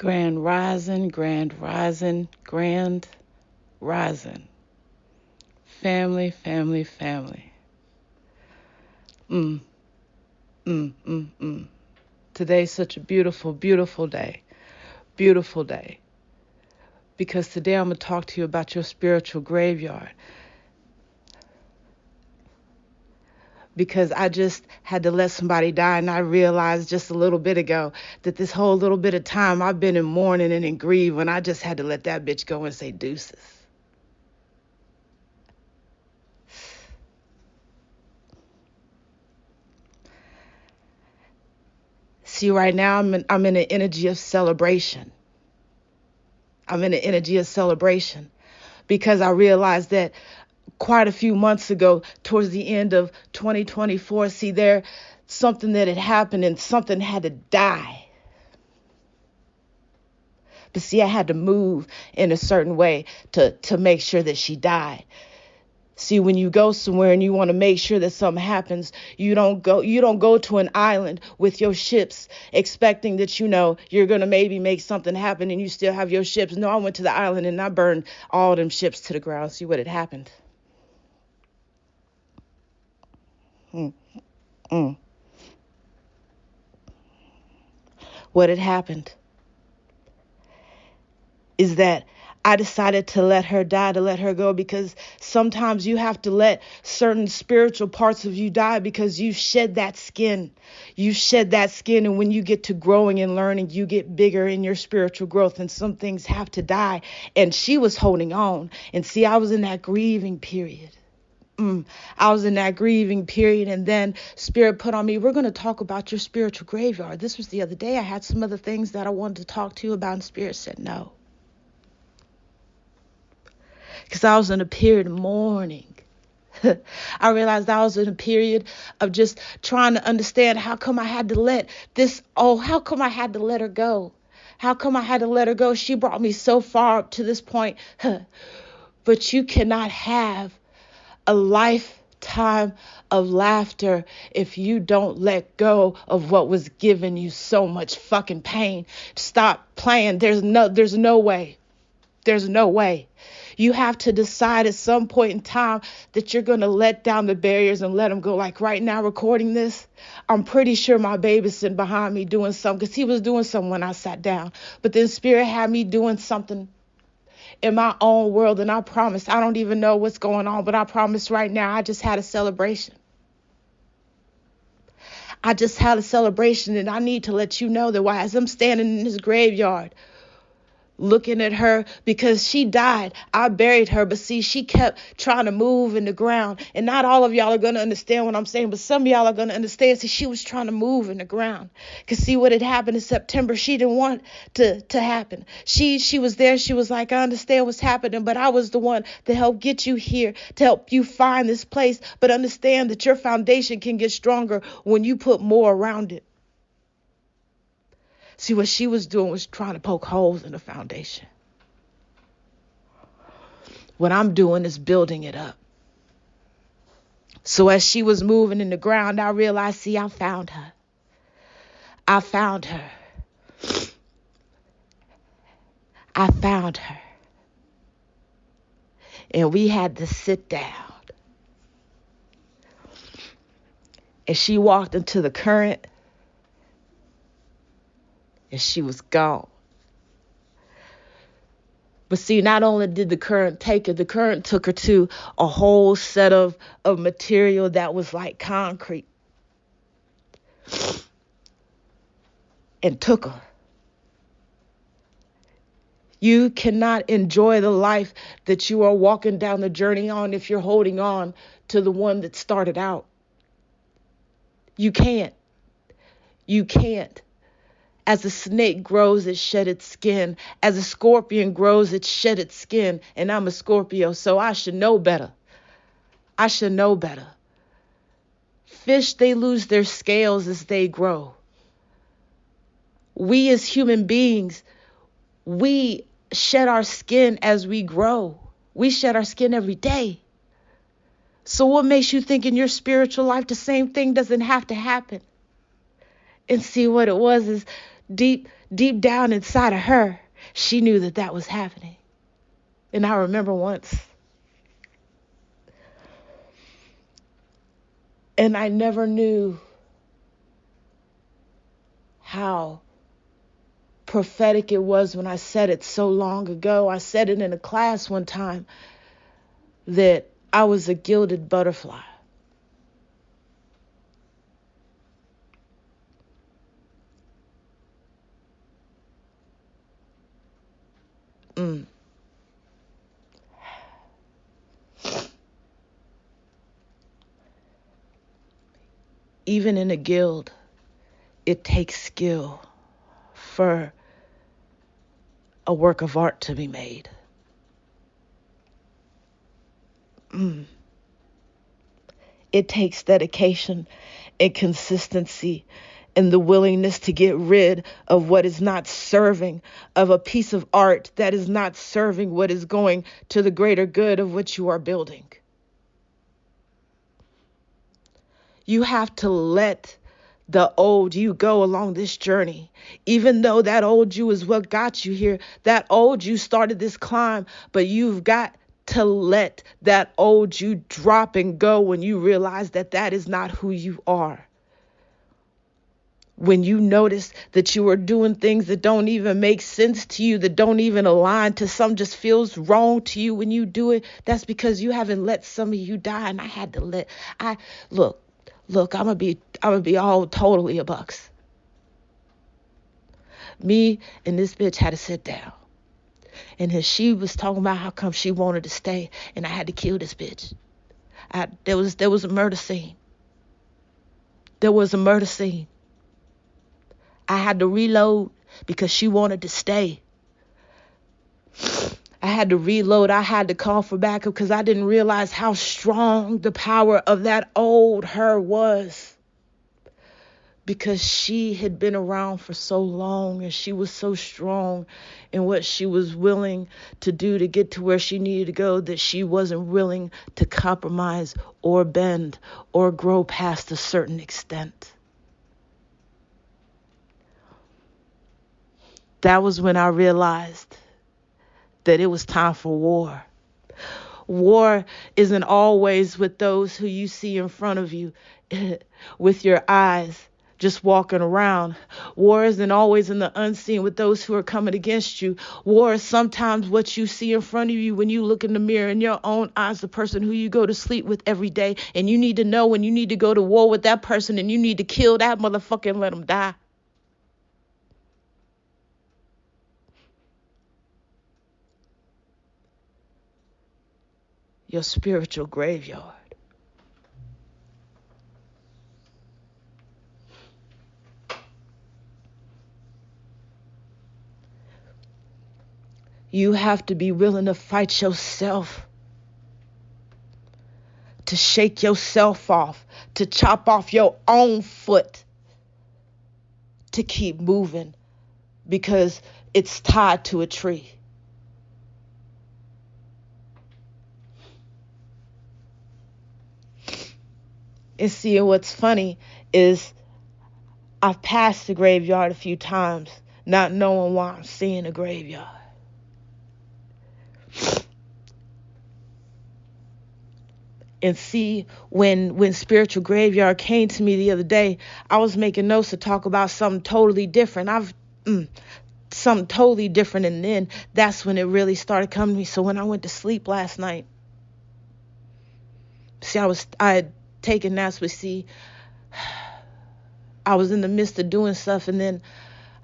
Grand rising, grand rising, grand rising. Family, family, family. Mm, mm. Today's such a beautiful, beautiful day. Beautiful day. Because today I'm going to talk to you about your spiritual graveyard. Because I just had to let somebody die, and I realized just a little bit ago that this whole little bit of time I've been in mourning and in grief, and I just had to let that bitch go and say deuces. See, right now I'm in an energy of celebration. I'm in an energy of celebration because I realized that quite a few months ago, towards the end of 2024, see, there something that had happened and something had to die. But see, I had to move in a certain way to make sure that she died. See, when you go somewhere and you want to make sure that something happens, you don't go to an island with your ships expecting that you're going to maybe make something happen and you still have your ships. No, I went to the island and I burned all them ships to the ground. See what had happened. Mm, mm. What had happened is that I decided to let her die, to let her go, because sometimes you have to let certain spiritual parts of you die because you shed that skin. You shed that skin, and when you get to growing and learning, you get bigger in your spiritual growth, and some things have to die. And she was holding on. And see, I was in that grieving period. I was in that grieving period, and then Spirit put on me, we're going to talk about your spiritual graveyard. This was the other day. I had some other things that I wanted to talk to you about, and Spirit said no. Because I was in a period of mourning. I realized I was in a period of just trying to understand how come I had to let how come I had to let her go? How come I had to let her go? She brought me so far up to this point. But you cannot have a lifetime of laughter if you don't let go of what was giving you so much fucking pain. Stop playing. There's no way. There's no way. You have to decide at some point in time that you're going to let down the barriers and let them go. Like right now, recording this, I'm pretty sure my baby's sitting behind me doing something because he was doing something when I sat down. But then Spirit had me doing something in my own world. And I promise, I don't even know what's going on, but I promise right now, I just had a celebration. I just had a celebration, and I need to let you know that as I'm standing in this graveyard, looking at her, because she died. I buried her, but see, she kept trying to move in the ground. And not all of y'all are going to understand what I'm saying, but some of y'all are going to understand. See, she was trying to move in the ground. Because see, what had happened in September, she didn't want to happen. She was there. She was like, I understand what's happening, but I was the one to help get you here, to help you find this place. But understand that your foundation can get stronger when you put more around it. See, what she was doing was trying to poke holes in the foundation. What I'm doing is building it up. So as she was moving in the ground, I realized, see, I found her. I found her. I found her. And we had to sit down. And she walked into the current, and she was gone. But see, not only did the current take her, the current took her to a whole set of material that was like concrete. And took her. You cannot enjoy the life that you are walking down the journey on if you're holding on to the one that started out. You can't. You can't. As a snake grows, it shed its skin. As a scorpion grows, it shed its skin. And I'm a Scorpio, so I should know better. I should know better. Fish, they lose their scales as they grow. We as human beings, we shed our skin as we grow. We shed our skin every day. So what makes you think in your spiritual life the same thing doesn't have to happen? And see, what it was is deep down inside of her, she knew that that was happening. And I remember once, and I never knew how prophetic it was when I said it so long ago. I said it in a class one time that I was a gilded butterfly. Mm. Even in a guild, it takes skill for a work of art to be made. Mm. It takes dedication and consistency and the willingness to get rid of what is not serving, of a piece of art that is not serving what is going to the greater good of what you are building. You have to let the old you go along this journey. Even though that old you is what got you here, that old you started this climb, but you've got to let that old you drop and go when you realize that that is not who you are. When you notice that you are doing things that don't even make sense to you, that don't even align to some, just feels wrong to you when you do it, that's because you haven't let some of you die. And I had to let, I look, I'm gonna be all totally a bucks. Me and this bitch had to sit down. And she was talking about how come she wanted to stay, and I had to kill this bitch. There was a murder scene. There was a murder scene. I had to reload because she wanted to stay. I had to reload. I had to call for backup because I didn't realize how strong the power of that old her was. Because she had been around for so long and she was so strong in what she was willing to do to get to where she needed to go, that she wasn't willing to compromise or bend or grow past a certain extent. That was when I realized that it was time for war. War isn't always with those who you see in front of you with your eyes just walking around. War isn't always in the unseen with those who are coming against you. War is sometimes what you see in front of you when you look in the mirror in your own eyes, the person who you go to sleep with every day. And you need to know when you need to go to war with that person and you need to kill that motherfucker and let him die. Your spiritual graveyard. You have to be willing to fight yourself, to shake yourself off, to chop off your own foot, to keep moving because it's tied to a tree. And see, what's funny is I've passed the graveyard a few times, not knowing why I'm seeing a graveyard. And see, when spiritual graveyard came to me the other day, I was making notes to talk about something totally different. Something totally different, and then that's when it really started coming to me. So when I went to sleep last night, see, I had taken naps, but see, I was in the midst of doing stuff, and then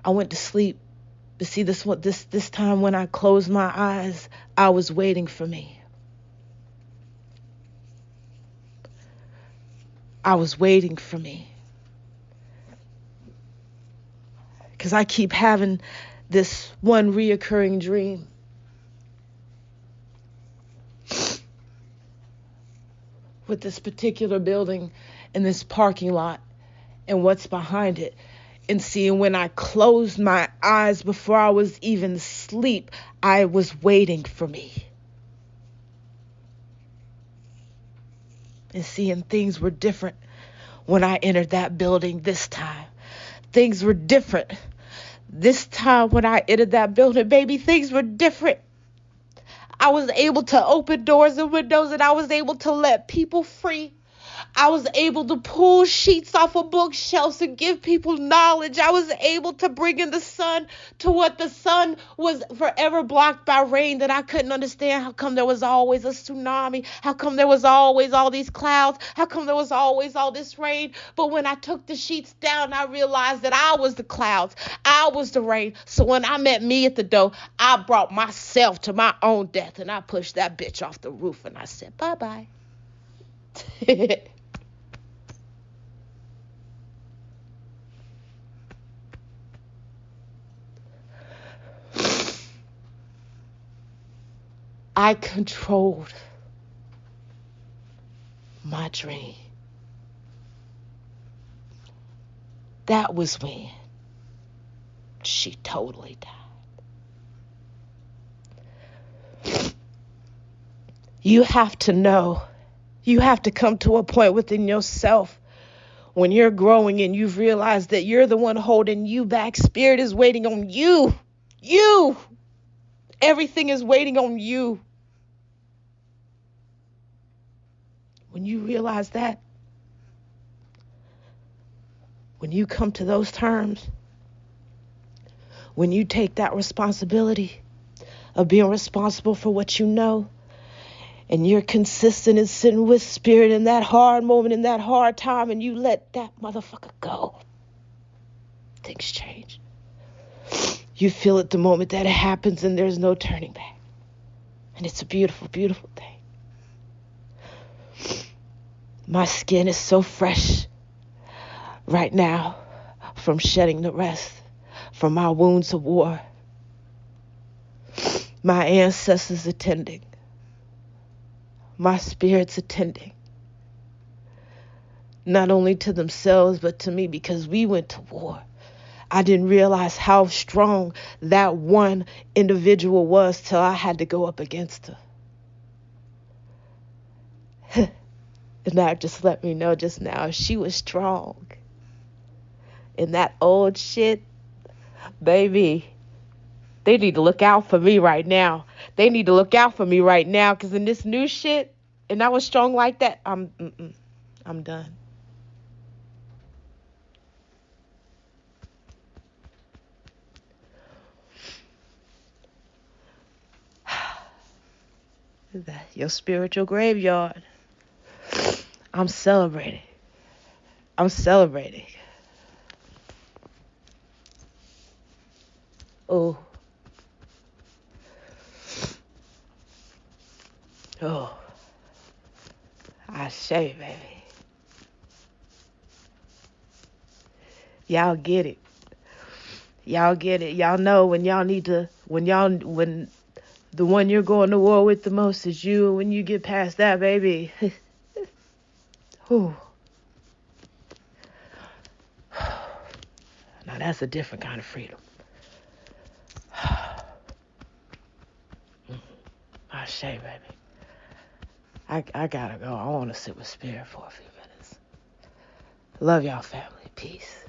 I went to sleep. But see, this time when I closed my eyes, I was waiting for me. I was waiting for me. Because I keep having this one reoccurring dream. With this particular building and this parking lot and what's behind it. And see, when I closed my eyes before I was even asleep, I was waiting for me. And seeing things were different when I entered that building this time. Things were different. This time when I entered that building, baby, things were different. I was able to open doors and windows, and I was able to let people free. I was able to pull sheets off of bookshelves and give people knowledge. I was able to bring in the sun to what the sun was forever blocked by rain that I couldn't understand. How come there was always a tsunami? How come there was always all these clouds? How come there was always all this rain? But when I took the sheets down, I realized that I was the clouds. I was the rain. So when I met me at the door, I brought myself to my own death, and I pushed that bitch off the roof, and I said, bye-bye. I controlled my dream. That was when she totally died. You have to know. You have to come to a point within yourself when you're growing and you've realized that you're the one holding you back. Spirit is waiting on you. You. Everything is waiting on you. When you realize that, when you come to those terms, when you take that responsibility of being responsible for what you know, and you're consistent in sitting with spirit in that hard moment, in that hard time, and you let that motherfucker go, things change. You feel it the moment that it happens, and there's no turning back. And it's a beautiful, beautiful thing. My skin is so fresh right now from shedding the rest, from my wounds of war. My ancestors attending. My spirits attending. Not only to themselves, but to me, because we went to war. I didn't realize how strong that one individual was till I had to go up against her. And that just let me know just now, she was strong. And that old shit, baby, they need to look out for me right now. They need to look out for me right now, because in this new shit, and I was strong like that, I'm done. Your spiritual graveyard. I'm celebrating. I'm celebrating. Oh. Oh. I say, baby. Y'all get it. Y'all get it. Y'all know when y'all need to, when the one you're going to war with the most is you, when you get past that, baby. Whew. Now that's a different kind of freedom. I say, baby. I gotta go. I want to sit with spirit for a few minutes. Love y'all, family. Peace.